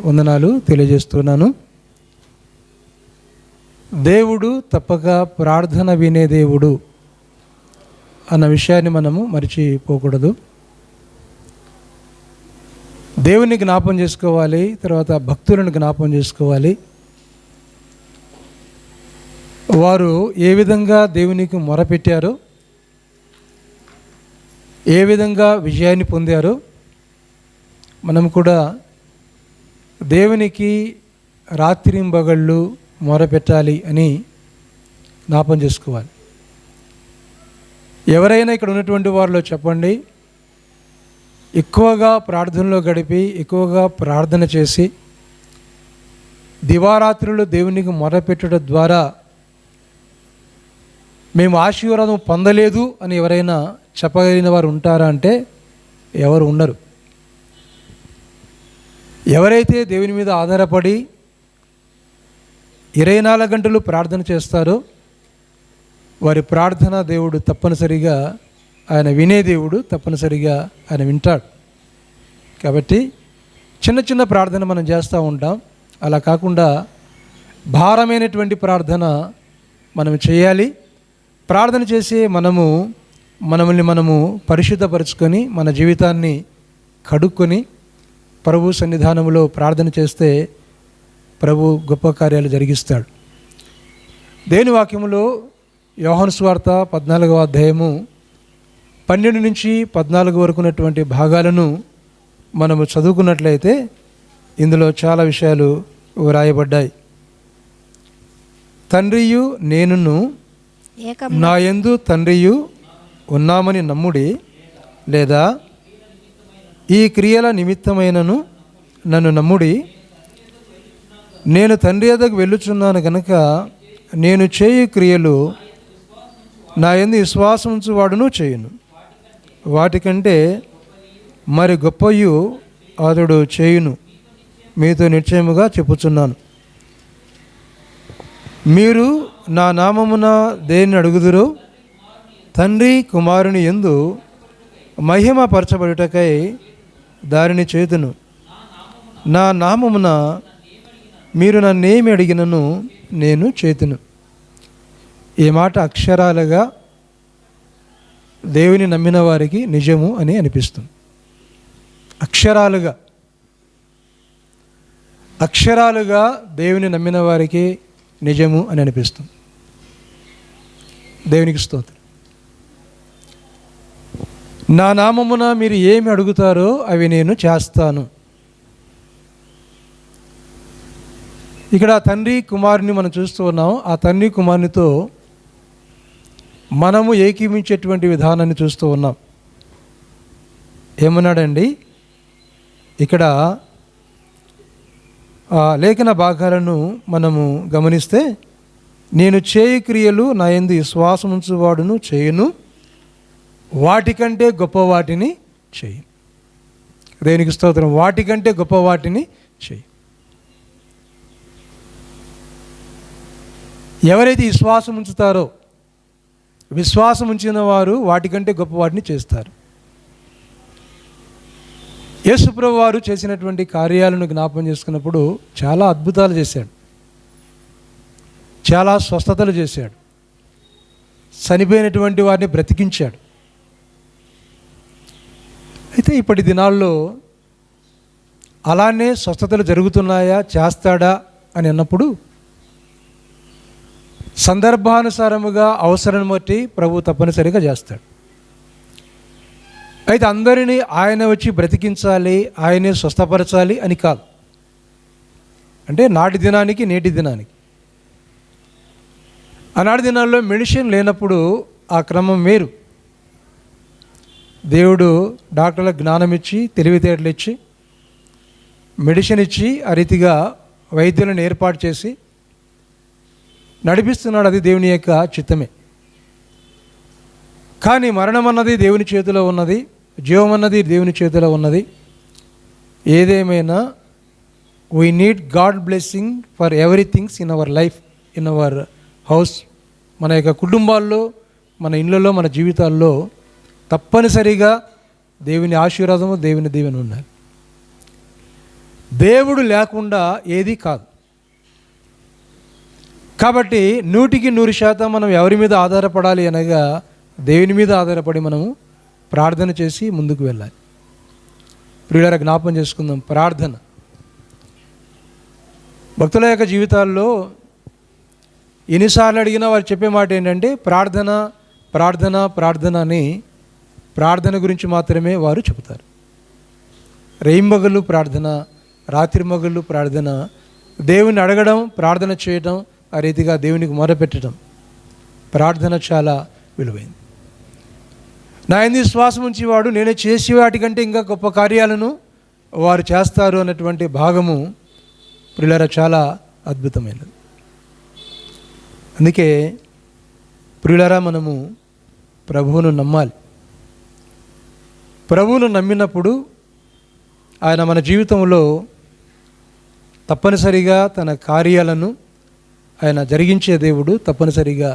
వందనాలు తెలియజేస్తున్నాను. దేవుడు తప్పక ప్రార్థన వినే దేవుడు అన్న విషయాన్ని మనము మర్చిపోకూడదు. దేవుని జ్ఞాపం చేసుకోవాలి, తర్వాత భక్తులను జ్ఞాపం చేసుకోవాలి. వారు ఏ విధంగా దేవునికి మొరపెట్టారో, ఏ విధంగా విజయాన్ని పొందారో మనం కూడా దేవునికి రాత్రింబగళ్ళు మొరపెట్టాలి అని జ్ఞాపం చేసుకోవాలి. ఎవరైనా ఇక్కడ ఉన్నటువంటి వారిలో చెప్పండి, ఎక్కువగా ప్రార్థనలో గడిపి ఎక్కువగా ప్రార్థన చేసి దివారాత్రులు దేవునికి మొరపెట్టడం ద్వారా మేము ఆశీర్వాదం పొందలేదు అని ఎవరైనా చెప్పగలిగిన వారు ఉంటారా అంటే ఎవరు ఉండరు. ఎవరైతే దేవుని మీద ఆధారపడి 24 గంటలు ప్రార్థన చేస్తారో వారి ప్రార్థన దేవుడు తప్పనిసరిగా ఆయన వినే దేవుడు, తప్పనిసరిగా ఆయన వింటాడు. కాబట్టి చిన్న చిన్న ప్రార్థన మనం చేస్తూ ఉంటాం. అలా కాకుండా భారమైనటువంటి ప్రార్థన మనం చేయాలి. ప్రార్థన చేసి మనల్ని మనము పరిశుద్ధపరుచుకొని మన జీవితాన్ని కడుక్కొని ప్రభు సన్నిధానంలో ప్రార్థన చేస్తే ప్రభు గొప్ప కార్యాలు జరిగిస్తాడు. దేవుని వాక్యములో యోహాను సువార్త 14వ అధ్యాయము 12 నుంచి 14 వరకు ఉన్నటువంటి భాగాలను మనము చదువుకున్నట్లయితే ఇందులో చాలా విషయాలు వ్రాయబడ్డాయి. తండ్రియు నేనును నా యందు తండ్రియు ఉన్నామని నమ్ముడి, లేదా ఈ క్రియల నిమిత్తమైనను నన్ను నమ్ముడి. నేను తండ్రి యొద్దకు వెళ్ళుచున్నాను కనుక నేను చేయు క్రియలు నా యందు విశ్వాసం ఉంచువాడును చేయును. వాటికంటే మరి గొప్పయు అతడు చేయును, మీతో నిశ్చయముగా చెప్పుచున్నాను. మీరు నా నామమున దేన్ని అడుగుదురో తండ్రి కుమారుని యందు మహిమ పరచబడుటకై దారిని చేతును. నా నామమున మీరు నన్నేమి అడిగినను నేను చేతును. ఈ మాట అక్షరాలుగా దేవుని నమ్మిన వారికి నిజము అని అనిపిస్తుంది. అక్షరాలుగా దేవుని నమ్మిన వారికి నిజము అని అనిపిస్తుంది. దేవునికి స్తోత్రం. నా నామమున మీరు ఏమి అడుగుతారో అవి నేను చేస్తాను. ఇక్కడ తండ్రి కుమారుని మనం చూస్తూ ఉన్నాం. ఆ తండ్రి కుమారునితో మనము ఏకీమించేటువంటి విధానాన్ని చూస్తూ ఉన్నాం. ఏమన్నాడండి ఇక్కడ లేఖన భాగాలను మనము గమనిస్తే, నేను చేయు క్రియలు నా యందు విశ్వాసం ఉంచువాడును చేయును, వాటికంటే గొప్ప వాటిని చేయి. దేవునికి స్తోత్రం. వాటికంటే గొప్ప వాటిని చేయి. ఎవరైతే విశ్వాసం ఉంచుతారో, విశ్వాసం ఉంచిన వారు వాటికంటే గొప్ప వాటిని చేస్తారు. యేసుప్రభు వారు చేసినటువంటి కార్యాలను జ్ఞాపం చేసుకున్నప్పుడు చాలా అద్భుతాలు చేశాడు, చాలా స్వస్థతలు చేశాడు, చనిపోయినటువంటి వారిని బ్రతికించాడు. అయితే ఇప్పటి దినాల్లో అలానే స్వస్థతలు జరుగుతున్నాయా, చేస్తాడా అని అన్నప్పుడు సందర్భానుసారముగా అవసరం బట్టి ప్రభు తప్పనిసరిగా చేస్తాడు. అయితే అందరినీ ఆయన వచ్చి బ్రతికించాలి, ఆయనే స్వస్థపరచాలి అని కాదు. అంటే నాటి దినానికి నేటి దినానికి. ఆనాటి దినాల్లో మెడిసిన్ లేనప్పుడు ఆ క్రమం వేరు. దేవుడు డాక్టర్లకు జ్ఞానం ఇచ్చి, తెలివితేటలు ఇచ్చి, మెడిసిన్ ఇచ్చి ఆ రీతిగా వైద్యులను ఏర్పాటు చేసి నడిపిస్తున్నాడు. అది దేవుని యొక్క చిత్తమే. కానీ మరణం అన్నది దేవుని చేతిలో ఉన్నది. జీవం అన్నది దేవుని చేతిలో ఉన్నది. ఏదేమైనా we need God blessing for everything's in our life, in our house. మన యొక్క కుటుంబాల్లో, మన ఇళ్ళలో, మన జీవితాల్లో తప్పనిసరిగా దేవుని ఆశీర్వాదము, దేవుని దీవెన ఉండాలి. దేవుడు లేకుండా ఏది కాదు. కాబట్టి 100% మనం ఎవరి మీద ఆధారపడాలి అనగా దేవుని మీద ఆధారపడి మనము ప్రార్థన చేసి ముందుకు వెళ్ళాలి. ప్రియులారా, జ్ఞాపం చేసుకుందాం, ప్రార్థన భక్తుల యొక్క జీవితాల్లో ఎన్నిసార్లు అడిగినా వారు చెప్పే మాట ఏంటంటే ప్రార్థన ప్రార్థన ప్రార్థన అని ప్రార్థన గురించి మాత్రమే వారు చెబుతారు. రేయింబగళ్ళు ప్రార్థన, రాత్రి మగళ్ళు ప్రార్థన, దేవుని అడగడం, ప్రార్థన చేయడం, ఆ రీతిగా దేవునికి మొరపెట్టడం. ప్రార్థన చాలా విలువైంది. నా యందు విశ్వాసం ఉంచేవాడు నేను చేసే వాటికంటే ఇంకా గొప్ప కార్యాలను వారు చేస్తారు అన్నటువంటి భాగము ప్రియులారా చాలా అద్భుతమైనది. అందుకే ప్రియులారా, మనము ప్రభువును నమ్మాలి. ప్రభువును నమ్మినప్పుడు ఆయన మన జీవితంలో తప్పనిసరిగా తన కార్యాలను ఆయన జరిగించే దేవుడు, తప్పనిసరిగా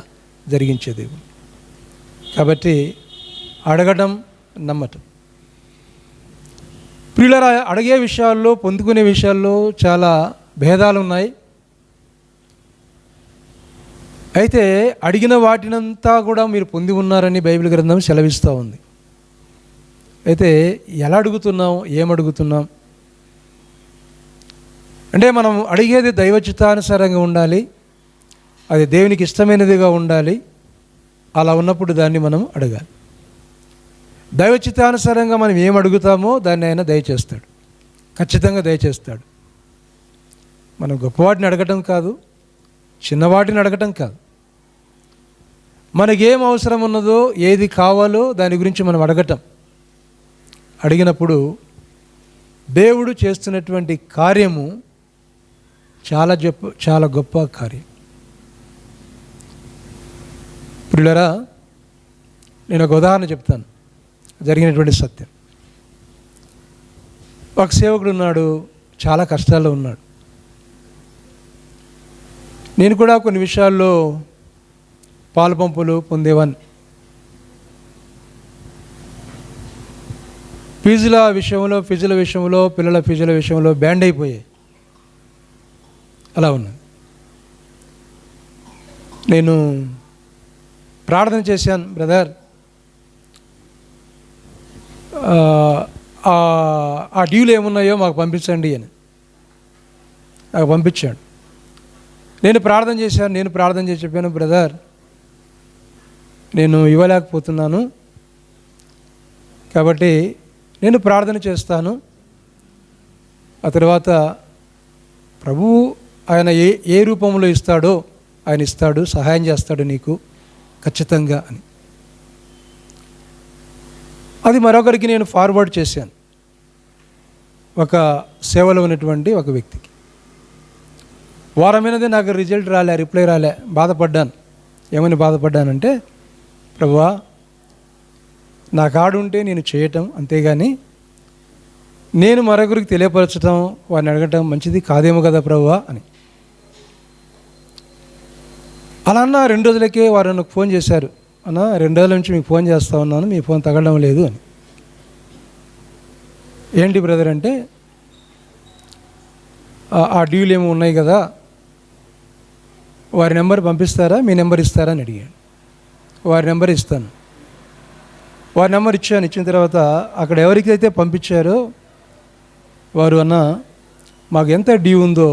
జరిగించే దేవుడు. కాబట్టి అడగడం, నమ్మటం. ప్రియులారా, అడిగే విషయాల్లో, పొందుకునే విషయాల్లో చాలా భేదాలు ఉన్నాయి. అయితే అడిగిన వాటినంతా కూడా మీరు పొంది ఉన్నారని బైబిల్ గ్రంథం సెలవిస్తూ ఉంది. అయితే ఎలా అడుగుతున్నాం, ఏమడుగుతున్నాం అంటే మనం అడిగేది దైవచిత్తానుసారంగా ఉండాలి, అది దేవునికి ఇష్టమైనదిగా ఉండాలి. అలా ఉన్నప్పుడు దాన్ని మనం అడగాలి. దైవచిత్తానుసారంగా మనం ఏం అడుగుతామో దాన్ని ఆయన దయచేస్తాడు, ఖచ్చితంగా దయచేస్తాడు. మనం గొప్పవాటిని అడగటం కాదు, చిన్నవాటిని అడగటం కాదు. మనకేం అవసరం ఉన్నదో, ఏది కావాలో దాని గురించి మనం అడగటం. అడిగినప్పుడు దేవుడు చేస్తున్నటువంటి కార్యము చాలా గొప్ప కార్యం. ప్రియులారా, నేను ఒక ఉదాహరణ చెప్తాను, జరిగినటువంటి సత్యం. ఒక సేవకుడు ఉన్నాడు, చాలా కష్టాల్లో ఉన్నాడు. నేను కూడా కొన్ని విషయాల్లో పాలు పంపులు పొందేవాన్ని. ఫీజుల విషయంలో పిల్లల ఫీజుల విషయంలో బ్యాండ్ అయిపోయాయి. అలా ఉన్నది. నేను ప్రార్థన చేశాను, బ్రదర్ ఆ డ్యూలు ఏమున్నాయో మాకు పంపించండి అని. నాకు పంపించాడు. నేను ప్రార్థన చేసి చెప్పాను, బ్రదర్ నేను ఇవ్వలేకపోతున్నాను, కాబట్టి నేను ప్రార్థన చేస్తాను. ఆ తర్వాత ప్రభువు ఆయన ఏ రూపంలో ఇస్తాడో ఆయన ఇస్తాడు, సహాయం చేస్తాడు నీకు ఖచ్చితంగా అని. అది మరొకరికి నేను ఫార్వర్డ్ చేశాను, ఒక సేవలో ఉన్నటువంటి ఒక వ్యక్తికి. వారమైనది నాకు రిజల్ట్ రాలే, రిప్లై రాలే. బాధపడ్డాను. ఏమని బాధపడ్డానంటే, ప్రభువా నా కాడు ఉంటే నేను చేయటం, అంతేగాని నేను మరొకరికి తెలియపరచడం, వారిని అడగటం మంచిది కాదేమో కదా ప్రభువా అని. అలా అన్న 2 రోజులకే వారు నాకు ఫోన్ చేశారు, అన్న 2 రోజుల నుంచి మీకు ఫోన్ చేస్తూ ఉన్నాను, మీ ఫోన్ తగలడం లేదు అని. ఏంటి బ్రదర్ అంటే, ఆ డ్యూలు ఏమో ఉన్నాయి కదా, వారి నెంబర్ పంపిస్తారా, మీ నెంబర్ ఇస్తారా అని అడిగాడు. వారి నెంబర్ ఇస్తాను. వారి నెంబర్ ఇచ్చాను. ఇచ్చిన తర్వాత అక్కడ ఎవరికైతే పంపించారో వారు అన్న మాకు ఎంత డ్యూ ఉందో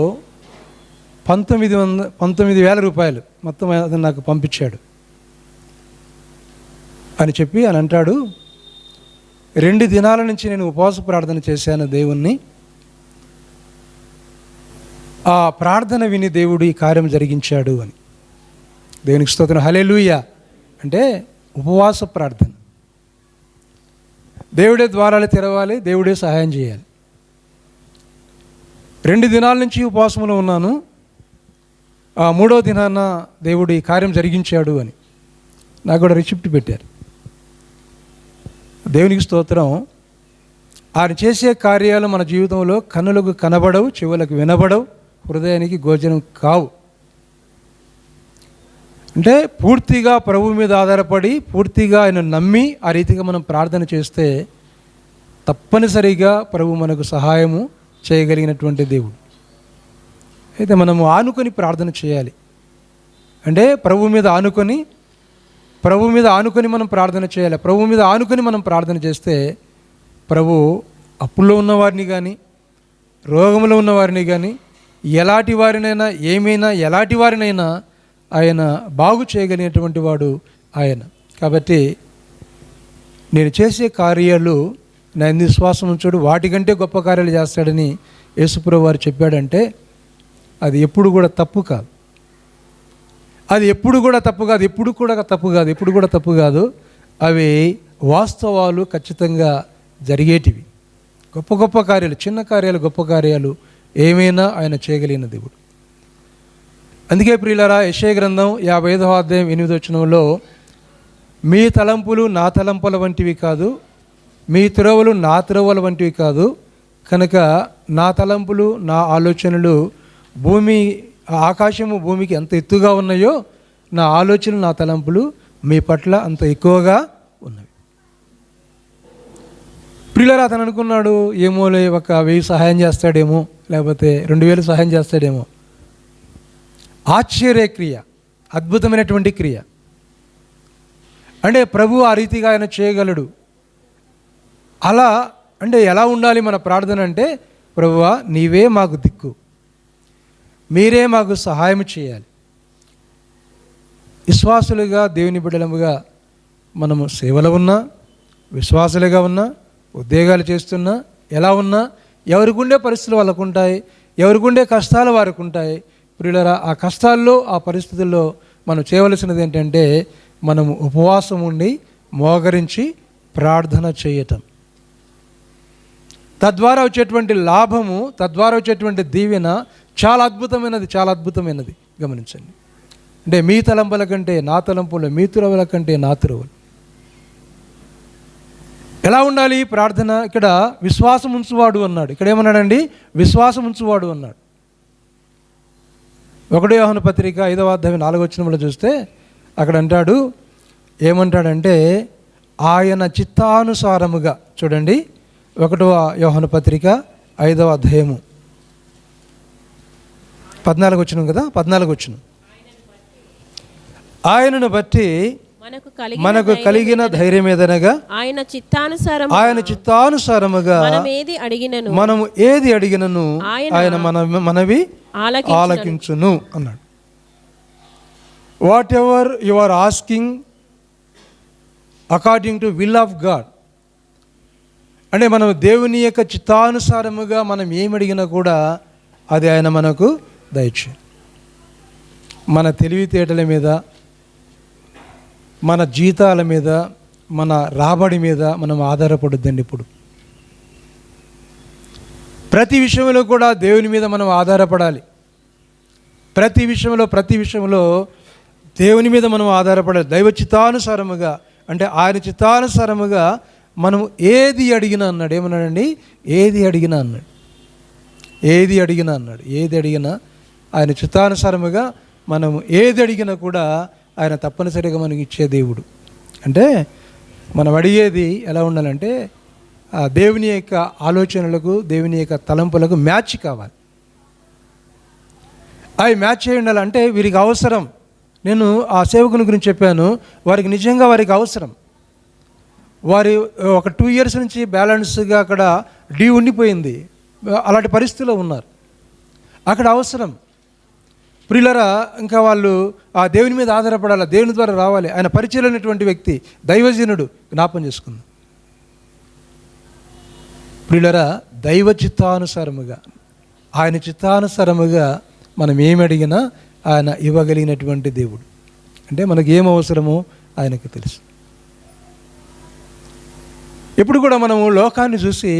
19,000 రూపాయలు మొత్తం అతను నాకు పంపించాడు అని చెప్పి అని అంటాడు. 2 దినాల నుంచి నేను ఉపవాస ప్రార్థన చేశాను దేవుణ్ణి. ఆ ప్రార్థన విని దేవుడు ఈ కార్యం జరిగించాడు అని. దేవునికి స్తోత్రం, హల్లెలూయా. అంటే ఉపవాస ప్రార్థన. దేవుడే ద్వారాలు తెరవాలి, దేవుడే సహాయం చేయాలి. 2 దినాల నుంచి ఉపవాసంలో ఉన్నాను, ఆ 3వ దినాన దేవుడు ఈ కార్యం జరిగించాడు అని నాకు కూడా రిసిప్ట్ పెట్టారు. దేవునికి స్తోత్రం. ఆయన చేసే కార్యాలు మన జీవితంలో కన్నులకు కనబడవు, చెవులకు వినబడవు, హృదయానికి గోచరం కావు. అంటే పూర్తిగా ప్రభు మీద ఆధారపడి పూర్తిగా ఆయన నమ్మి ఆ రీతిగా మనం ప్రార్థన చేస్తే తప్పనిసరిగా ప్రభు మనకు సహాయము చేయగలిగినటువంటి దేవుడు. అయితే మనము ఆనుకొని ప్రార్థన చేయాలి. అంటే ప్రభు మీద ఆనుకొని మనం ప్రార్థన చేయాలి. ప్రభు మీద ఆనుకొని మనం ప్రార్థన చేస్తే ప్రభు అప్పుల్లో ఉన్నవారిని కానీ, రోగంలో ఉన్నవారిని కానీ, ఎలాంటి వారినైనా ఆయన బాగు చేయగలిగినటువంటి వాడు ఆయన. కాబట్టి నేను చేసే కార్యాలు నా యందు విశ్వాసం ఉంచుడు, వాటికంటే గొప్ప కార్యాలు చేస్తాడని యేసుప్రభువు వారు చెప్పాడంటే అది ఎప్పుడు కూడా తప్పు కాదు. ఎప్పుడు కూడా తప్పు కాదు. అవి వాస్తవాలు, ఖచ్చితంగా జరిగేటివి. గొప్ప కార్యాలు, చిన్న కార్యాలు, గొప్ప కార్యాలు ఏమైనా ఆయన చేయగలిగిన దేవుడు. అందుకే ప్రియులారా, యెషయా గ్రంథం 55వ అధ్యాయం 8వ వచనంలో మీ తలంపులు నా తలంపుల వంటివి కాదు, మీ త్రోవలు నా త్రోవల వంటివి కాదు, కనుక నా తలంపులు నా ఆలోచనలు ఆకాశము భూమికి ఎంత ఎత్తుగా ఉన్నాయో నా ఆలోచనలు నా తలంపులు మీ పట్ల అంత ఎక్కువగా ఉన్నవి. ప్రియులారా, అతను అనుకున్నాడు ఏమోలే, ఒక 1000 సహాయం చేస్తాడేమో, లేకపోతే 2000 సహాయం చేస్తాడేమో. ఆశ్చర్యక్రియ, అద్భుతమైనటువంటి క్రియ. అంటే ప్రభు ఆ రీతిగా ఆయన చేయగలడు. అలా అంటే ఎలా ఉండాలి మన ప్రార్థన అంటే, ప్రభువా నీవే మాకు దిక్కు, మీరే మాకు సహాయం చేయాలి. విశ్వాసులుగా, దేవుని బిడ్డలముగా మనము సేవలో ఉన్నా, విశ్వాసులుగా ఉన్నా, ఉద్యోగాలు చేస్తున్నా, ఎలా ఉన్నా, ఎవరికి ఉండే పరిస్థితులు వాళ్ళకు ఉంటాయి, ఎవరికి ఉండే కష్టాలు వారికి ఉంటాయి. ప్రియులారా, ఆ కష్టాల్లో, ఆ పరిస్థితుల్లో మనం చేయవలసినది ఏంటంటే మనము ఉపవాసం ఉండి మోకరించి ప్రార్థన చేయటం. తద్వారా వచ్చేటువంటి లాభము, తద్వారా వచ్చేటువంటి దీవెన చాలా అద్భుతమైనది. గమనించండి. అంటే మీ తలంపుల కంటే నా తలంపులు, మీ త్రోవల కంటే నా త్రోవలు. ఎలా ఉండాలి ప్రార్థన? ఇక్కడ విశ్వాసం ఉంచువాడు అన్నాడు. ఇక్కడ ఏమన్నాడండి? విశ్వాసం ఉంచువాడు అన్నాడు. 1 యోహాను పత్రిక 5వ అధ్యాయం 4వ వచనంలో చూస్తే అక్కడ అంటాడు, ఏమంటాడంటే ఆయన చిత్తానుసారముగా. చూడండి, 1వ యోహాను పత్రిక 5వ అధ్యాయము 14వ వచనం కదా, 14వ వచనం. ఆయనను బట్టి మనకు కలిగిన ధైర్యం ఏదనగా ఆయన చిత్తానుసారముగా మనము ఏది అడిగినను ఆయన మనవి ఆలకించును అన్నాడు. Whatever you are asking according to will of God. అంటే మనం దేవుని యొక్క చిత్తానుసారముగా మనం ఏమి అడిగినా కూడా అది ఆయన మనకు దయచేయి. మన తెలివితేటల మీద, మన జీతాల మీద, మన రాబడి మీద మనం ఆధారపడొద్దండి. ఇప్పుడు ప్రతి విషయంలో కూడా దేవుని మీద మనం ఆధారపడాలి. ప్రతి విషయంలో దేవుని మీద మనం ఆధారపడాలి. దైవ చిత్తానుసారముగా, అంటే ఆయన చిత్తానుసారముగా మనం ఏది అడిగినా అన్నాడు. ఏమన్నాడండి? ఏది అడిగినా అన్నాడు. ఆయన చిత్తానుసారముగా మనం ఏది అడిగినా కూడా ఆయన తప్పనిసరిగా మనకి ఇచ్చే దేవుడు. అంటే మనం అడిగేది ఎలా ఉండాలంటే దేవుని యొక్క ఆలోచనలకు, దేవుని యొక్క తలంపులకు మ్యాచ్ కావాలి. అవి మ్యాచ్ అయి ఉండాలంటే వీరికి అవసరం. నేను ఆ సేవకుని గురించి చెప్పాను, వారికి అవసరం. వారి ఒక 2 years నుంచి బ్యాలెన్స్గా అక్కడ ఉండిపోయింది. అలాంటి పరిస్థితిలో ఉన్నారు. అక్కడ అవసరం. ప్రియులరా, ఇంకా వాళ్ళు ఆ దేవుని మీద ఆధారపడాలి, దేవుని ద్వారా రావాలి. ఆయన పరిచయమైనటువంటి వ్యక్తి, దైవజనుడు, జ్ఞాపం చేసుకుందాం. ప్రియులరా, దైవ చిత్తానుసారముగా, ఆయన చిత్తానుసారముగా మనం ఏమి అడిగినా ఆయన ఇవ్వగలిగినటువంటి దేవుడు. అంటే మనకు ఏం అవసరమో ఆయనకు తెలుసు. ఎప్పుడు కూడా మనము లోకాన్ని చూసి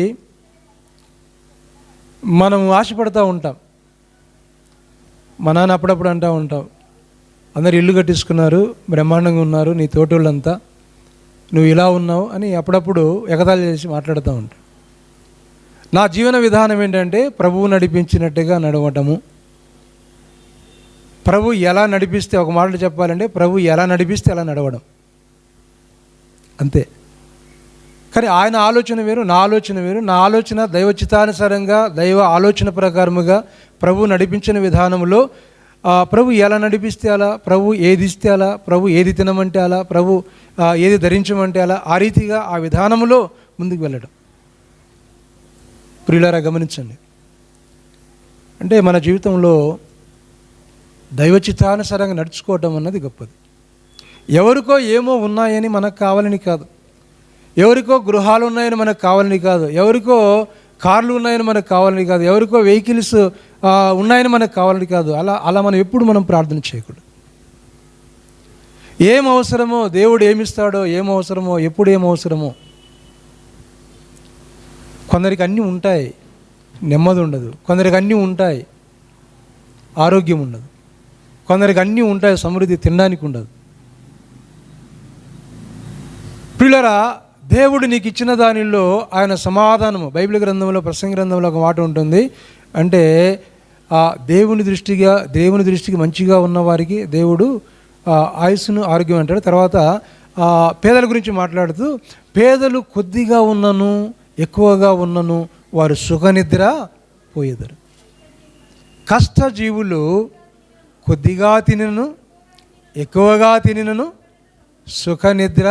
మనం ఆశపడుతూ ఉంటాం. మా నాన్న అప్పుడప్పుడు అంటూ ఉంటాం, అందరు ఇల్లు కట్టించుకున్నారు, బ్రహ్మాండంగా ఉన్నారు, నీ తోటోళ్ళంతా నువ్వు ఇలా ఉన్నావు అని అప్పుడప్పుడు ఎగతాళి చేసి మాట్లాడుతూ ఉంటాడు. నా జీవన విధానం ఏంటంటే ప్రభువు నడిపించినట్టుగా నడవటము. ప్రభు ఎలా నడిపిస్తే, ఒక మాటలు చెప్పాలంటే ప్రభు ఎలా నడిపిస్తే అలా నడవడం అంతే. కానీ ఆయన ఆలోచన వేరు, నా ఆలోచన వేరు. నా ఆలోచన దైవచిత్తానుసారంగా దైవ ఆలోచన ప్రకారముగా ప్రభు నడిపించిన విధానంలో ప్రభు ఎలా నడిపిస్తే అలా, ప్రభు ఏది ఇస్తే అలా, ప్రభు ఏది తినమంటే అలా, ప్రభు ఏది ధరించమంటే అలా, ఆ రీతిగా ఆ విధానంలో ముందుకు వెళ్ళడం. ప్రియులారా గమనించండి, అంటే మన జీవితంలో దైవచిత్తానుసారంగా నడుచుకోవటం అన్నది గొప్పది. ఎవరికో ఏమో ఉన్నాయని మనకు కావాలని కాదు, ఎవరికో గృహాలు ఉన్నాయని మనకు కావాలని కాదు, ఎవరికో కార్లు ఉన్నాయని మనకు కావాలని కాదు, ఎవరికో వెహికల్స్ ఉన్నాయని మనకు కావాలని కాదు. అలా మనం ఎప్పుడు ప్రార్థన చేయకూడదు. ఏం అవసరమో, దేవుడు ఏమిస్తాడో, ఏం అవసరమో, ఎప్పుడు ఏం అవసరమో. కొందరికి అన్నీ ఉంటాయి, నెమ్మది ఉండదు. కొందరికి అన్నీ ఉంటాయి, ఆరోగ్యం ఉండదు. కొందరికి అన్నీ ఉంటాయి, సమృద్ధి తినడానికి ఉండదు. ప్రియులారా, దేవుడు నీకు ఇచ్చిన దానిలో ఆయన సమాధానము, బైబిల్ గ్రంథంలో ప్రసంగి గ్రంథంలో ఒక మాట ఉంటుంది. అంటే దేవుని దృష్టికి మంచిగా ఉన్నవారికి దేవుడు ఆయుస్సును ఆరోగ్యం అంటాడు. తర్వాత పేదల గురించి మాట్లాడుతూ, పేదలు కొద్దిగా ఉన్నను ఎక్కువగా ఉన్నను వారు సుఖనిద్ర పోయేదరు. కష్టజీవులు కొద్దిగా తినను ఎక్కువగా తినను సుఖనిద్ర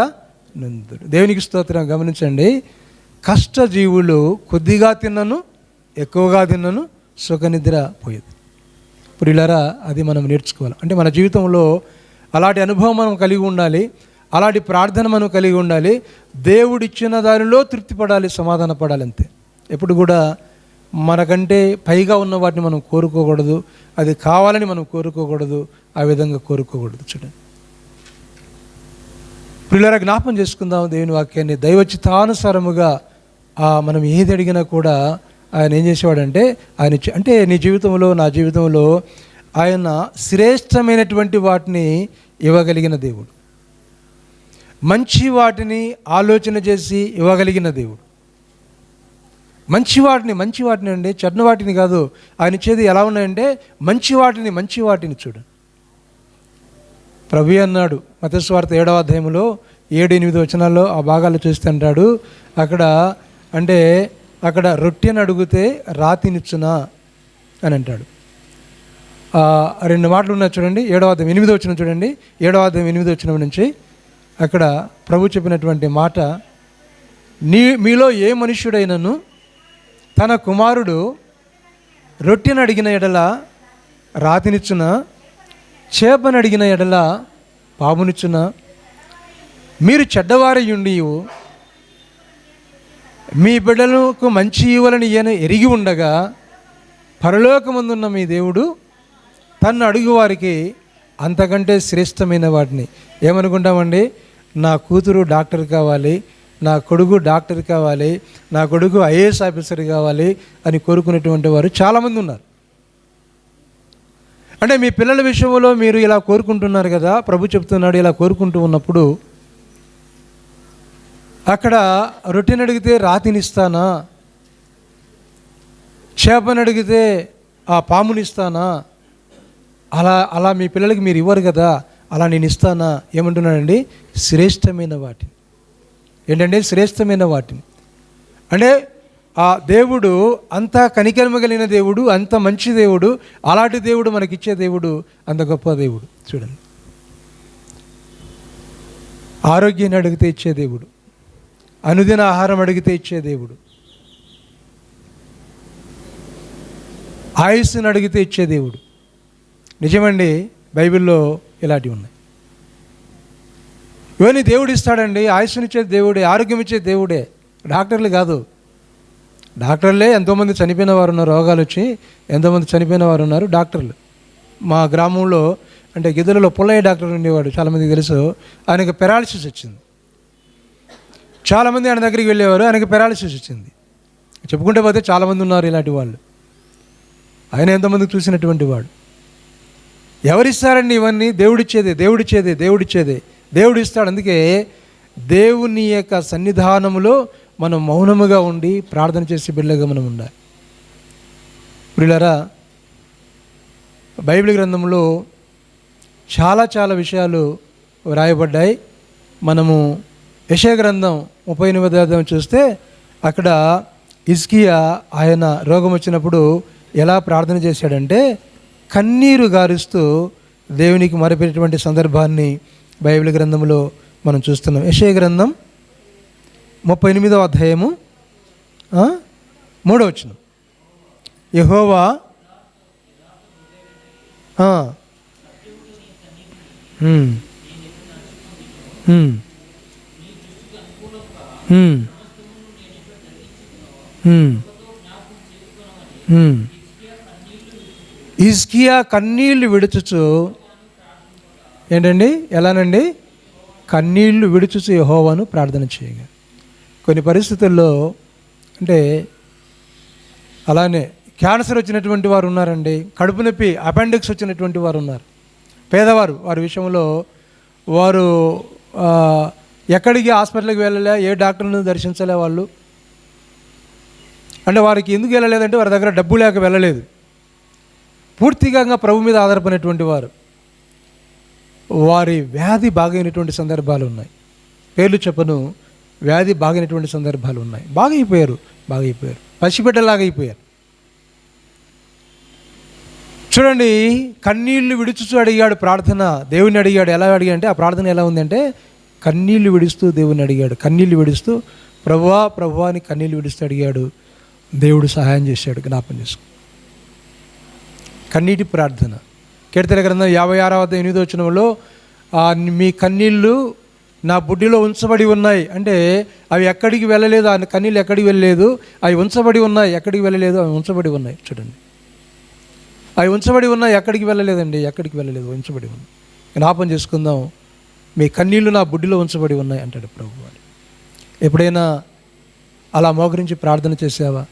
నందుడు. దేవునికి స్తోత్రం. గమనించండి, కష్టజీవులు కొద్దిగా తిన్నను ఎక్కువగా తిన్నను సుఖనిద్ర పోయేది. ప్రియులారా, అది మనం నేర్చుకోవాలి. అంటే మన జీవితంలో అలాంటి అనుభవం మనం కలిగి ఉండాలి, అలాంటి ప్రార్థన మనం కలిగి ఉండాలి. దేవుడిచ్చిన దానిలో తృప్తి పడాలి, సమాధాన పడాలి, అంతే. ఎప్పుడు కూడా మనకంటే పైగా ఉన్న వాటిని మనం కోరుకోకూడదు, అది కావాలని మనం కోరుకోకూడదు, ఆ విధంగా కోరుకోకూడదు. చూడండి ప్రియులారా, జ్ఞాపం చేసుకుందాం దేవుని వాక్యాన్ని. దైవచిత్తానుసారముగా మనం ఏది అడిగినా కూడా ఆయన ఏం చేసేవాడంటే, అంటే నీ జీవితంలో, నా జీవితంలో ఆయన శ్రేష్టమైనటువంటి వాటిని ఇవ్వగలిగిన దేవుడు, మంచి వాటిని ఆలోచన చేసి ఇవ్వగలిగిన దేవుడు. మంచి వాటిని అండి, చెడ్డ వాటిని కాదు. ఆయన ఇచ్చేది ఎలా ఉన్నాయంటే మంచి వాటిని చూడండి. ప్రభు అన్నాడు మత్తయి సువార్త 7వ అధ్యాయంలో 7-8 వచనాల్లో ఆ భాగాలు చూస్తే అంటాడు, అక్కడ రొట్టెని అడిగితే రాతినిచ్చునా అని అంటాడు. 2 మాటలు ఉన్నాయి చూడండి. 7వ అధ్యాయం 8వ వచనం చూడండి. 7వ అధ్యాయం 8వ వచనం నుంచి అక్కడ ప్రభు చెప్పినటువంటి మాట, మీలో ఏ మనుష్యుడైనను తన కుమారుడు రొట్టెని అడిగిన ఎడల రాతినిచ్చునా, చేపని అడిగిన ఎడల పామునిచ్చునా? మీరు చెడ్డవారయుండి మీ బిడ్డలకు మంచి ఇవ్వాలని ఈయన ఎరిగి ఉండగా పరలోకమందున్న మీ దేవుడు తన్ను అడుగు వారికి అంతకంటే శ్రేష్టమైన వాటిని. ఏమనుకుంటామండి, నా కూతురు డాక్టర్ కావాలి, నా కొడుకు డాక్టర్ కావాలి, నా కొడుకు ఐఏఎస్ ఆఫీసర్ కావాలి అని కోరుకునేటువంటి వారు చాలామంది ఉన్నారు. అంటే మీ పిల్లల విషయంలో మీరు ఇలా కోరుకుంటున్నారు కదా, ప్రభు చెప్తున్నాడు, ఇలా కోరుకుంటూ ఉన్నప్పుడు అక్కడ రొట్టెని అడిగితే రాతినిస్తానా, చేపని అడిగితే ఆ పామునిస్తానా? అలా మీ పిల్లలకి మీరు ఇవ్వరు కదా, అలా నేను ఇస్తానా? ఏమంటున్నాడండి, శ్రేష్టమైన వాటిని. ఏంటంటే శ్రేష్టమైన వాటిని. అంటే ఆ దేవుడు అంత కనికరమ కలిగిన దేవుడు, అంత మంచి దేవుడు. అలాంటి దేవుడు మనకిచ్చే దేవుడు, అంత గొప్ప దేవుడు. చూడండి, ఆరోగ్యాన్ని అడిగితే ఇచ్చే దేవుడు, అనుదిన ఆహారం అడిగితే ఇచ్చే దేవుడు, ఆయుస్సును అడిగితే ఇచ్చే దేవుడు. నిజమండి, బైబిల్లో ఇలాంటివి ఉన్నాయి. ఇవన్నీ దేవుడు ఇస్తాడండి. ఆయుస్సునిచ్చే దేవుడే, ఆరోగ్యం ఇచ్చే దేవుడే, డాక్టర్లు కాదు. డాక్టర్లే ఎంతోమంది చనిపోయిన వారు ఉన్నారు, రోగాలు వచ్చి ఎంతోమంది చనిపోయిన వారు ఉన్నారు డాక్టర్లు. మా గ్రామంలో అంటే గిద్దలలో పుల్లయ్య డాక్టర్ ఉండేవాడు, చాలామందికి తెలుసు. ఆయనకు పెరాలిసిస్ వచ్చింది. చాలామంది ఆయన దగ్గరికి వెళ్ళేవారు, ఆయనకు పెరాలిసిస్ వచ్చింది. చెప్పుకుంటే పోతే చాలామంది ఉన్నారు ఇలాంటి వాళ్ళు. ఆయన ఎంతమందికి చూసినటువంటి వాడు. ఎవరిస్తారండి ఇవన్నీ? దేవుడిచ్చేదే, దేవుడిచ్చేదే, దేవుడిచ్చేదే, దేవుడు ఇస్తాడు. అందుకే దేవుని యొక్క సన్నిధానములో మనం మౌనముగా ఉండి ప్రార్థన చేసే బిడ్డలుగా మనం ఉండాలి. ప్రియులారా, బైబిల్ గ్రంథంలో చాలా చాలా విషయాలు వ్రాయబడ్డాయి. మనము యెషయా గ్రంథం 38వ అధ్యాయం చూస్తే అక్కడ హిజ్కియా ఆయన రోగం వచ్చినప్పుడు ఎలా ప్రార్థన చేశాడంటే కన్నీరు గారుస్తూ దేవునికి మొరపెట్టినటువంటి సందర్భాన్ని బైబిల్ గ్రంథంలో మనం చూస్తున్నాం. యెషయా గ్రంథం 38వ అధ్యాయము 3వ వచనం. యెహోవా హిజ్కియా కన్నీళ్లు విడుచుచు ఏంటండి, ఎలానండి? కన్నీళ్లు విడుచుచు యెహోవాను ప్రార్థన చేయగా. కొన్ని పరిస్థితుల్లో అంటే అలానే క్యాన్సర్ వచ్చినటువంటి వారు ఉన్నారండి, కడుపు నొప్పి అపెండిక్స్ వచ్చినటువంటి వారు ఉన్నారు. పేదవారు వారి విషయంలో వారు ఎక్కడికి హాస్పిటల్కి వెళ్ళలే, ఏ డాక్టర్ను దర్శించలే. వాళ్ళు అంటే వారికి ఎందుకు వెళ్ళలేదంటే వారి దగ్గర డబ్బు లేక వెళ్ళలేదు. పూర్తిగా ప్రభు మీద ఆధారపడినటువంటి వారు, వారి వ్యాధి బాగైనటువంటి సందర్భాలు ఉన్నాయి. పేర్లు చెప్పను, వ్యాధి బాగైనటువంటి సందర్భాలు ఉన్నాయి. బాగైపోయారు పసిబిడ్డలాగా అయిపోయారు. చూడండి, కన్నీళ్లు విడుచుచు అడిగాడు ప్రార్థన, దేవుని అడిగాడు. ఎలా అడిగాడు అంటే ఆ ప్రార్థన ఎలా ఉందంటే కన్నీళ్లు విడుస్తూ దేవుని అడిగాడు. కన్నీళ్లు విడుస్తూ ప్రభువా ప్రభువా అని కన్నీళ్లు విడుస్తూ అడిగాడు. దేవుడు సహాయం చేశాడు. జ్ఞాపకం చేసుకో. కన్నీటి ప్రార్థన. కీర్తన గ్రంథం 56వ అధ్యాయం 8వ వచనంలో మీ కన్నీళ్ళు నా బుడ్డిలో ఉంచబడి ఉన్నాయి అంటే అవి ఎక్కడికి వెళ్ళలేదు. ఆ కన్నీళ్ళు ఎక్కడికి వెళ్ళలేదు, అవి ఉంచబడి ఉన్నాయి. ఎక్కడికి వెళ్ళలేదు, అవి ఉంచబడి ఉన్నాయి. చూడండి, అవి ఉంచబడి ఉన్నాయి, ఎక్కడికి వెళ్ళలేదండి, ఎక్కడికి వెళ్ళలేదు, ఉంచబడి ఉన్నాయి. జ్ఞాపకం చేసుకుందాం, మీ కన్నీళ్ళు నా బుడ్డిలో ఉంచబడి ఉన్నాయి అంటాడు ప్రభు. ఎప్పుడైనా అలా మోకరించి ప్రార్థన చేసావా?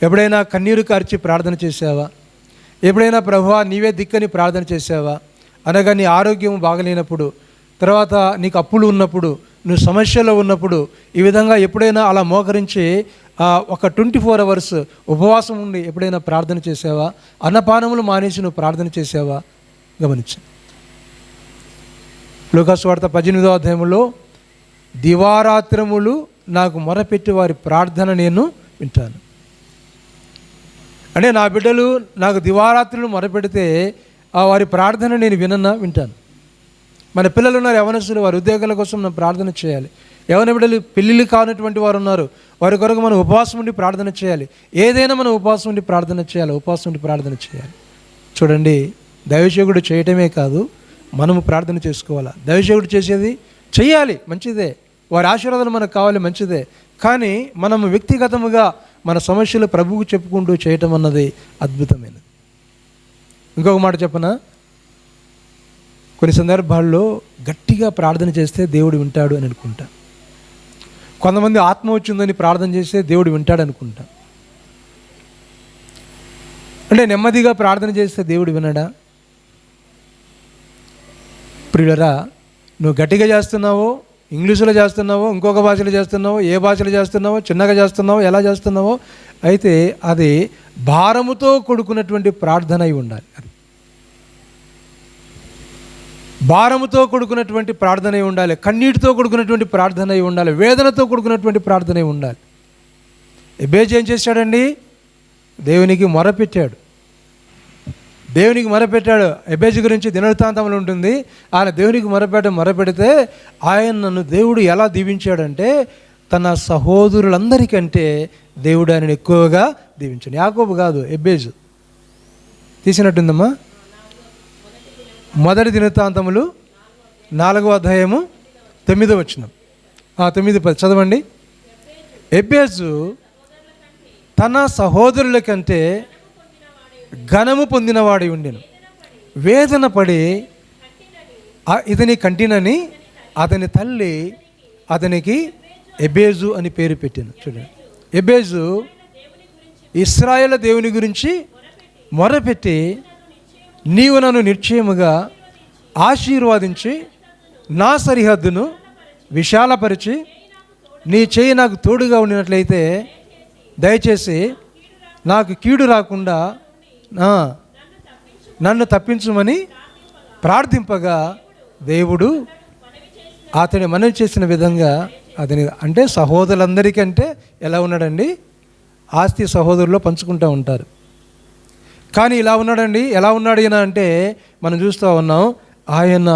ఎప్పుడైనా కన్నీరు కార్చి ప్రార్థన చేసావా? ఎప్పుడైనా ప్రభువా నీవే దిక్కని ప్రార్థన చేసావా? అనగా నీ ఆరోగ్యం బాగలేనప్పుడు, తర్వాత నీకు అప్పులు ఉన్నప్పుడు, నువ్వు సమస్యలో ఉన్నప్పుడు, ఈ విధంగా ఎప్పుడైనా అలా మోకరించి ఒక 24 hours ఉపవాసం ఉండి ఎప్పుడైనా ప్రార్థన చేసావా? అన్నపానములు మానేసి నువ్వు ప్రార్థన చేసావా? గమనించు. లూకా సువార్త 18వ అధ్యాయంలో దివారాత్రములు నాకు మొరపెట్టి వారి ప్రార్థన నేను వింటాను. అంటే నా బిడ్డలు నాకు దివారాత్రులు మొరపెడితే వారి ప్రార్థన నేను వింటాను. మన పిల్లలు ఉన్నారు, యవనస్తులు, వారి ఉద్యోగాల కోసం మనం ప్రార్థన చేయాలి. యవన బిడ్డలు పెళ్ళిళ్ళు కానటువంటి వారు ఉన్నారు, వారి కొరకు మనం ఉపవాసం ఉండి ప్రార్థన చేయాలి. ఏదైనా మనం ఉపవాసం ఉండి ప్రార్థన చేయాలి, ఉపవాసం ఉండి ప్రార్థన చేయాలి. చూడండి, దైవసేవకుడు చేయటమే కాదు, మనము ప్రార్థన చేసుకోవాలా. దైవసేవకుడు చేసేది చెయ్యాలి, మంచిదే. వారి ఆశీర్వాదాలు మనకు కావాలి, మంచిదే. కానీ మనము వ్యక్తిగతముగా మన సమస్యలు ప్రభువుకు చెప్పుకుంటూ చేయటం అన్నది అద్భుతమైనది. ఇంకొక మాట చెప్పనా, కొన్ని సందర్భాల్లో గట్టిగా ప్రార్థన చేస్తే దేవుడు వింటాడు అని అనుకుంటా. కొంతమంది ఆత్మ వచ్చిందని ప్రార్థన చేస్తే దేవుడు వింటాడు అనుకుంటా. అంటే నెమ్మదిగా ప్రార్థన చేస్తే దేవుడు వినడా? ప్రియులరా, నువ్వు గట్టిగా చేస్తున్నావో, ఇంగ్లీషులో చేస్తున్నావో, ఇంకొక భాషలో చేస్తున్నావో, ఏ భాషలో చేస్తున్నావో, చిన్నగా చేస్తున్నావో, ఎలా చేస్తున్నావో, అయితే అది భారముతో కూడుకున్నటువంటి ప్రార్థన అయి ఉండాలి. అది భారముతో కూడుకున్నటువంటి ప్రార్థన అయి ఉండాలి, కన్నీటితో కూడుకున్నటువంటి ప్రార్థన అయి ఉండాలి, వేదనతో కూడుకున్నటువంటి ప్రార్థన అయి ఉండాలి. ఎబేజు ఏం చేశాడండి? దేవునికి మొరపెట్టాడు. ఎబేజు గురించి దినవృత్తాంతంలో ఉంటుంది. ఆయన దేవునికి మొరపెడితే ఆయనను దేవుడు ఎలా దీవించాడంటే తన సహోదరులందరికంటే దేవుడు ఆయనను ఎక్కువగా దీవించాడు. యాకోబు కాదు, ఎబేజు. తీసినట్టుందమ్మా. మొదటి దినవృత్తాంతములు 4వ అధ్యాయము 9వ వచనం. 9-10 చదవండి. ఎబేజు తన సహోదరుల కంటే ఘనము పొందినవాడి ఉండెను, వేదన పడి ఇతని కంటినని అతని తల్లి అతనికి ఎబేజు అని పేరు పెట్టాను. చూడండి, ఎబేజు ఇశ్రాయేలు దేవుని గురించి మొరపెట్టి నీవు నన్ను నిశ్చయముగా ఆశీర్వాదించి నా సరిహద్దును విశాలపరిచి నీ చేయి నాకు తోడుగా ఉండినట్లయితే దయచేసి నాకు కీడు రాకుండా నన్ను తప్పించుమని ప్రార్థింపగా దేవుడు అతని మనవి చేసిన విధంగా అతని అంటే సహోదరులందరికంటే ఎలా ఉన్నాడండి, ఆస్తి సహోదరుల్లో పంచుకుంటూ ఉంటారు. కానీ ఇలా ఉన్నాడండి. ఎలా ఉన్నాడు ఈయన అంటే మనం చూస్తూ ఉన్నాం, ఆయన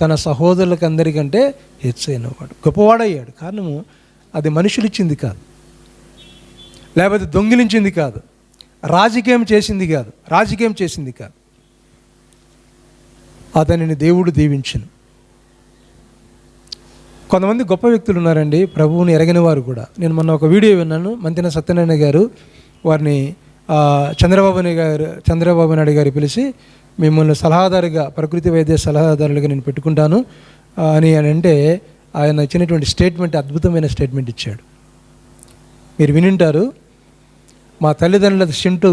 తన సహోదరులకు అందరికంటే హెచ్చైనవాడు, గొప్పవాడయ్యాడు. కారణము అది మనుషులు ఇచ్చింది కాదు, లేకపోతే దొంగిలించింది కాదు, రాజకీయం చేసింది కాదు. అతనిని దేవుడు దీవించను. కొంతమంది గొప్ప వ్యక్తులు ఉన్నారండి, ప్రభువుని ఎరగని వారు కూడా. నేను మొన్న ఒక వీడియో విన్నాను, మంతెన సత్యనారాయణ గారు వారిని చంద్రబాబు నాయుడు గారు పిలిచి మిమ్మల్ని సలహాదారుగా, ప్రకృతి వైద్య సలహాదారులుగా నేను పెట్టుకుంటాను అని అంటే ఆయన ఇచ్చినటువంటి స్టేట్మెంట్ అద్భుతమైన స్టేట్మెంట్ ఇచ్చాడు. మీరు వినింటారు, మా తల్లిదండ్రుల సెంటు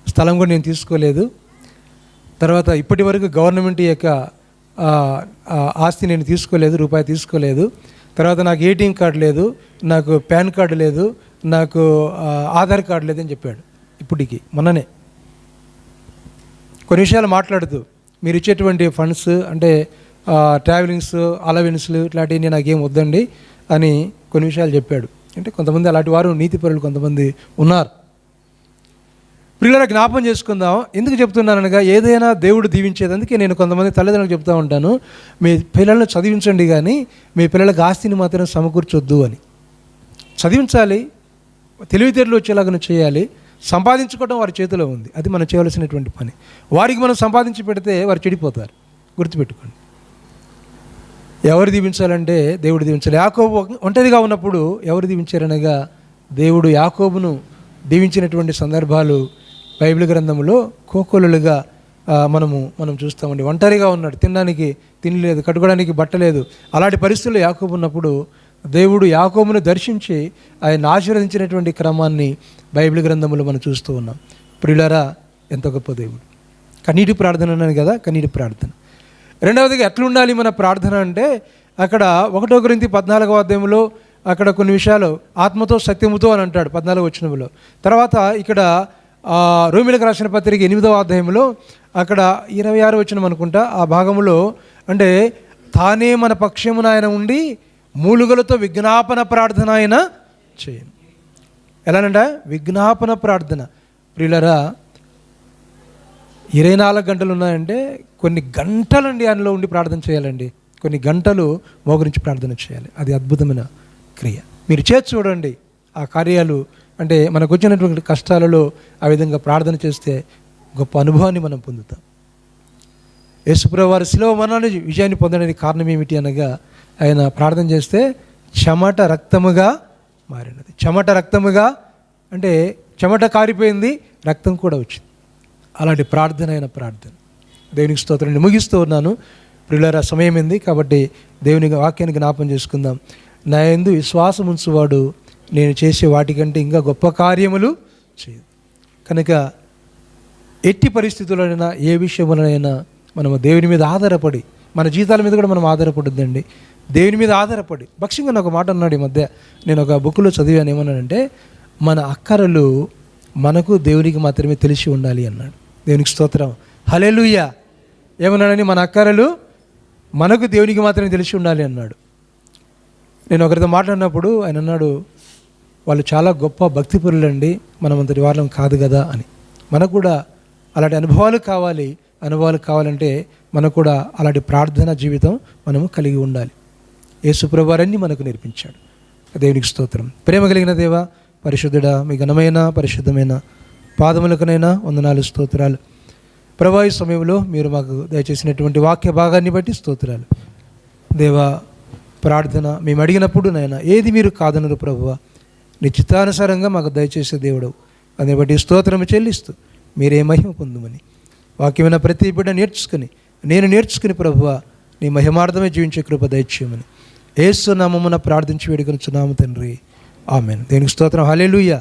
స్థలం కూడా నేను తీసుకోలేదు, తర్వాత ఇప్పటి వరకు గవర్నమెంట్ యొక్క ఆస్తి నేను తీసుకోలేదు, రూపాయి తీసుకోలేదు, తర్వాత నాకు ఏటీఎం కార్డు లేదు, నాకు పాన్ కార్డు లేదు, నాకు ఆధార్ కార్డు లేదని చెప్పాడు. ఇప్పటికి మొన్ననే కొన్ని విషయాలు మాట్లాడుతూ మీరు ఇచ్చేటువంటి ఫండ్స్ అంటే ట్రావెలింగ్స్, అలవెన్స్లు ఇట్లాంటివి నాకేం వద్దండి అని కొన్ని విషయాలు చెప్పాడు. అంటే కొంతమంది అలాంటి వారు నీతిపరులు కొంతమంది ఉన్నారు. పిల్లల జ్ఞాపం చేసుకుందాం. ఎందుకు చెప్తున్నాననగా ఏదైనా దేవుడు దీవించేది. అందుకే నేను కొంతమంది తల్లిదండ్రులకు చెప్తూ ఉంటాను, మీ పిల్లలను చదివించండి కానీ మీ పిల్లలకు ఆస్తిని మాత్రం సమకూర్చొద్దు అని. చదివించాలి, తెలివితేటలు వచ్చేలాగా చేయాలి. సంపాదించుకోవడం వారి చేతిలో ఉంది, అది మనం చేయవలసినటువంటి పని. వారికి మనం సంపాదించి పెడితే వారు చెడిపోతారు, గుర్తుపెట్టుకోండి. ఎవరు దీవించాలంటే దేవుడు దీవించాలి. యాకోబు ఒంటరిగా ఉన్నప్పుడు ఎవరు దీవించారనగా దేవుడు యాకోబును దీవించినటువంటి సందర్భాలు బైబిల్ గ్రంథంలో కోకొలులుగా మనం చూస్తామండి. ఒంటరిగా ఉన్నాడు, తినడానికి తిండి లేదు, కట్టుకోవడానికి బట్ట లేదు. అలాంటి పరిస్థితుల్లో యాకోబు ఉన్నప్పుడు దేవుడు యాకోబును దర్శించి ఆయన ఆశీర్వదించినటువంటి క్రమాన్ని బైబిల్ గ్రంథంలో మనం చూస్తూ ఉన్నాం. ప్రియులారా, ఎంత గొప్ప దేవుడు. కన్నీటి ప్రార్థన అన్నాను కదా, కన్నీటి ప్రార్థన. రెండవదిగా ఎట్లుండాలి మన ప్రార్థన అంటే అక్కడ 1 కొరింథీ 14వ అధ్యాయంలో అక్కడ కొన్ని విషయాలు ఆత్మతో సత్యముతో అని అంటాడు 14వ వచనంలో. తర్వాత ఇక్కడ రోమీయులకు రాసిన పత్రిక 8వ అధ్యాయంలో అక్కడ 26వ వచనం అనుకుంటా ఆ భాగంలో అంటే తానే మన పక్షమున ఆయన ఉండి మూలుగలతో విజ్ఞాపన ప్రార్థన ఆయన చేయను. ఎలానంట? విజ్ఞాపన ప్రార్థన. ప్రియులరా, 24 గంటలు ఉన్నాయంటే కొన్ని గంటలండి ఆయనలో ఉండి ప్రార్థన చేయాలండి. కొన్ని గంటలు మోకరించి ప్రార్థన చేయాలి. అది అద్భుతమైన క్రియ. మీరు చేసి చూడండి ఆ కార్యాలు. అంటే మనకు వచ్చినటువంటి కష్టాలలో ఆ విధంగా ప్రార్థన చేస్తే గొప్ప అనుభవాన్ని మనం పొందుతాం. యేసుప్రభువు వారి శిలువ మరణాన్ని విజయాన్ని పొందడానికి కారణం ఏమిటి అనగా ఆయన ప్రార్థన చేస్తే చెమట రక్తముగా మారినది. చెమట రక్తముగా అంటే చెమట కారిపోయింది, రక్తం కూడా వచ్చింది. అలాంటి ప్రార్థన అయిన ప్రార్థన. దేవునికి స్తోత్రం. ముగిస్తూ ఉన్నాను. ప్రియులారా, సమయం ఏంది కాబట్టి దేవుని వాక్యాన్ని జ్ఞాపం చేసుకుందాం. నా యందు విశ్వాసం ఉంచువాడు నేను చేసే వాటికంటే ఇంకా గొప్ప కార్యములు చేయదు. కనుక ఎట్టి పరిస్థితుల్లోనైనా ఏ విషయంలోనైనా మనము దేవుని మీద ఆధారపడి, మన జీతాల మీద కూడా మనం ఆధారపడద్దండి, దేవుని మీద ఆధారపడి. భక్ష్యంగా ఒక మాట అన్నాడు ఈ మధ్య, నేను ఒక బుక్లో చదివాను. ఏమన్నానంటే మన అక్కరలు మనకు దేవునికి మాత్రమే తెలిసి ఉండాలి అన్నాడు. దేవునికి స్తోత్రం, హల్లెలూయా. ఏమన్నాడని? మన అక్కరలు మనకు దేవునికి మాత్రమే తెలిసి ఉండాలి అన్నాడు. నేను ఒకరితో మాట్లాడినప్పుడు ఆయన అన్నాడు, వాళ్ళు చాలా గొప్ప భక్తిపరులండి, మనం అంతటి వాళ్ళం కాదు కదా అని. మనకు కూడా అలాంటి అనుభవాలు కావాలి. అనుభవాలు కావాలంటే మనకు కూడా అలాంటి ప్రార్థనా జీవితం మనము కలిగి ఉండాలి. యేసుప్రభువు వారన్నీ మనకు నేర్పించాడు. దేవునికి స్తోత్రం. ప్రేమ కలిగిన దేవా, పరిశుద్ధుడా, మీ ఘనమైన పరిశుద్ధమైన పాదములకునైనా వందనాలు, స్తోత్రాలు. ప్రభా, ఈ సమయంలో మీరు మాకు దయచేసినటువంటి వాక్య భాగాన్ని బట్టి స్తోత్రాలు. దేవా, ప్రార్థన మేము అడిగినప్పుడు నాయన ఏది మీరు కాదనరు ప్రభువా, నీ చిత్తానుసారంగా మాకు దయచేసే దేవుడు. దాన్ని బట్టి స్తోత్రం చెల్లిస్తూ మీరే మహిమ పొందుమని వాక్యమైన ప్రతి బిడ్డ నేను నేర్చుకుని ప్రభువా నీ మహిమార్థమే జీవించే కృప దయచేయమని యేసు నామమున ప్రార్థించి వేడుకొనుచున్నాము తండ్రి, ఆమేన్. దేవునికి స్తోత్రం, హల్లెలూయా.